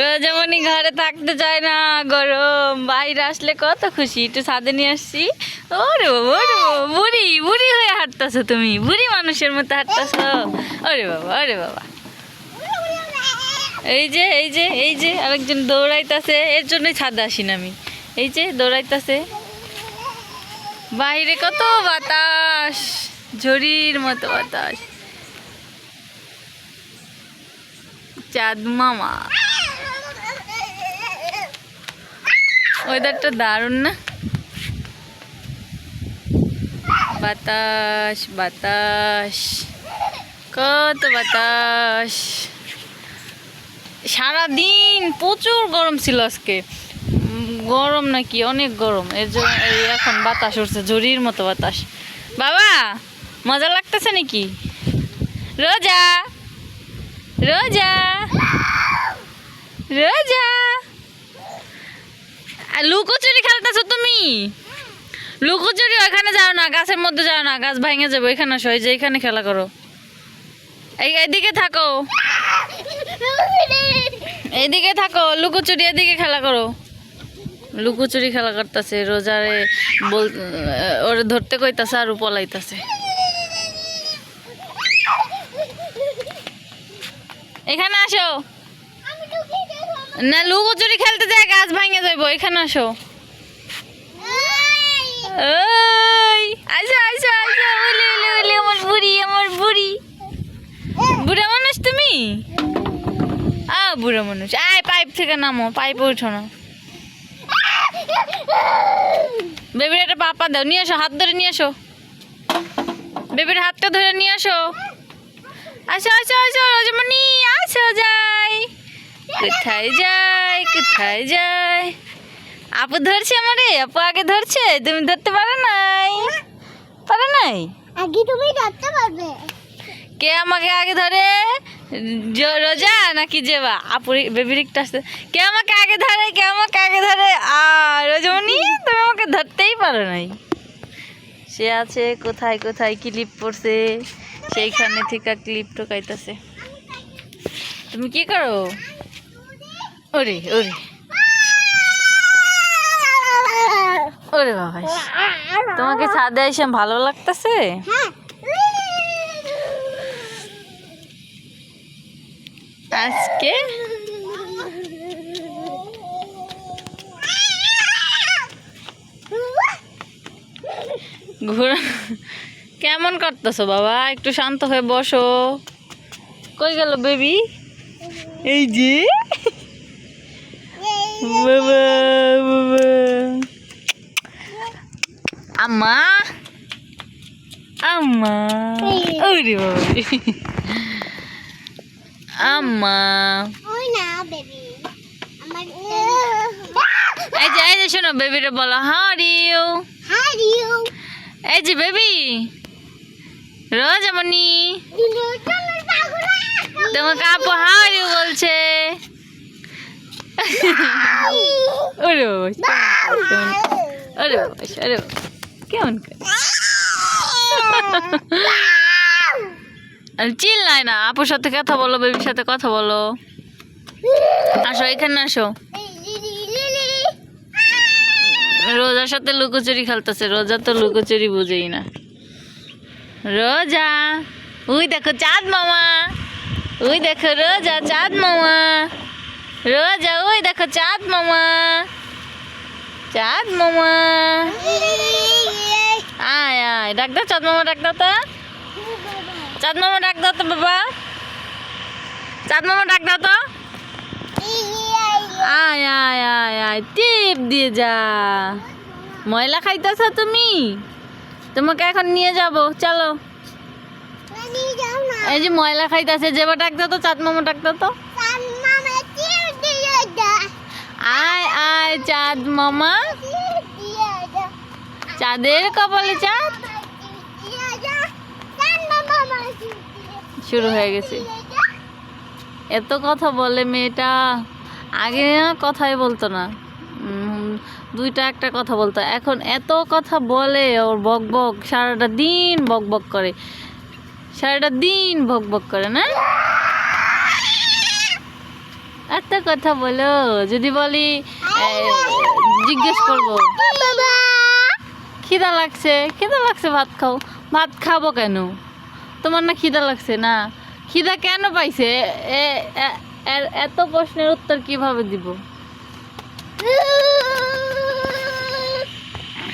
রোজামণি ঘরে থাকতে চায় না, গরম। বাইরে আসলে কত খুশি, একটু ছাদে নিয়ে আসছি। ওরে বাবা, ওরে বাবা, বুড়ি বুড়ি হয়ে হাঁটতেছো তুমি, বুড়ি মানুষের মতো হাঁটতেছো। ওরে বাবা, ওরে বাবা। এই যে এই যে এই যে আরেকজন দৌড়াইতেছে, এর জন্যই ছাদে আসি না আমি। এই যে দৌড়াইতেছে, বাইরে কত বাতাস, ঝড়ির মতো বাতাস। চাঁদ মামা, ওয়েদারটা দারুণ না? বাতাস বাতাস, কত বাতাস। সারাদিন প্রচুর গরম ছিল আজকে, গরম নাকি অনেক গরম, এর জন্য এখন বাতাস উঠছে, ঝড়ির মতো বাতাস। বাবা মজা লাগতেছে নাকি? রোজা রোজা রোজা, লুকোচুরি খেলতেছো তুমি? লুকোচুরি ওইখানে যাও না, গাছের মধ্যে যাও না, গাছ ভাঙে যাবো। এখানে আসো, এই যে এখানে খেলা করো। এইদিকে থাকো, এইদিকে থাকো, লুকোচুরি এদিকে খেলা করো। লুকোচুরি খেলা করতেছে, রোজারে ওরে ধরতে কইতাছে আর পলাইতাছে। এখানে আসো না, লুকোচুরি খেলতে যায়, গাছ ভাঙে যাইবো। এখানে আসো, ওই আসো আসো আসো। ওলে ওলে ওলে, আমার বুড়ি, আমার বুড়ি। বুড়া মানুষ তুমি? বুড়া মানুষ, আয় পাইপ থেকে নামো, পাইপে উঠো না। বেবির একটা পাপা দাও, নিয়ে আসো, হাত ধরে নিয়ে আসো, বেবির হাতটা ধরে নিয়ে আসো। আসো আসো আসো রোজামণি, আসো। যাই কোথায় যায়, কোথায় যায়? আপু ধরছে আমারে, আপু আগে ধরছে, তুমি ধরতে পারো নাই? পারো নাই? আগে তুমি ধরতে পারবে। কে আমাকে আগে ধরে, রোজা নাকি জেবা? আপু বেবির একটা আসছে, কে আমাকে আগে ধরে, কে আমাকে আগে ধরে? রোজামণি তুমি আমাকে ধরতেই পারো নাই। সে আছে কোথায় কোথায়, ক্লিপ পড়ছে, সেইখানে থেকে ক্লিপ টোকাইতেছে। তুমি কি করো? ওরে ওরে ওরে বাবা, তোমাকে ছাদে এসে ভালো লাগতেছে? আজকে ঘোরা কেমন করতেছো বাবা? একটু শান্ত হয়ে বসো। কই গেল বেবি? এই যে বাবা বাবা, আম্মা আম্মা, ওরে বাবা, আম্মা। ওই না বেবি, আমার এই যে শোনো, বেবিরে বলো হারিও। হারিও। এই যে বেবি রোজামণি, তোমাকে আপু হারিও বলছে। ওরে বাবা, ওরে বাবা, ওরে বাবা, কেমন করে চিল্লাই না। আপুর সাথে কথা বলো, বেবির সাথে কথা বলো। আসো এখানে আসো। রোজার সাথে লুকোচুরি খেলতেছে, রোজা তো লুকোচুরি বুঝেই না। রোজা, ওই দেখো চাঁদ মামা, ওই দেখো রোজা, চাঁদ মামা। রোজা, ওই দেখো চাঁদ মামা, চাঁদ মামা। আয় আয়, ডাক দাও চাঁদ মামা, ডাক দাও তো, চাঁদ মামা ডাক দাও তো বাবা, চাঁদ মামা ডাক দাও তো। আয় আয় আয় আয়, টিপ দিয়ে যা। ময়লা খাইতেছ তুমি? তোমাকে এখন নিয়ে যাব, চলো। এই যে ময়লা খাইতেছে, যেবা ডাক দাও তো, চাঁদ মামা ডাক দাও তো। আয় আয় চাঁদ মামা, চাঁদের কপালে চাঁদ। শুরু হয়ে গেছে, এত কথা বলে মেয়েটা। আগে কথাই বলতো না, দুইটা একটা কথা বলতো, এখন এত কথা বলে। ওর বক বক, সারাটা দিন বক বক করে, সারাটা দিন বক বক করে না। এত কথা বলো, যদি বলি জিজ্ঞেস করবো বাবা খিদা লাগছে, খিদা লাগছে ভাত খাও, ভাত খাবো কেন? তোমার না খিদা লাগছে না? খিদা কেন পাইছে? এত প্রশ্নের উত্তর কিভাবে দিব?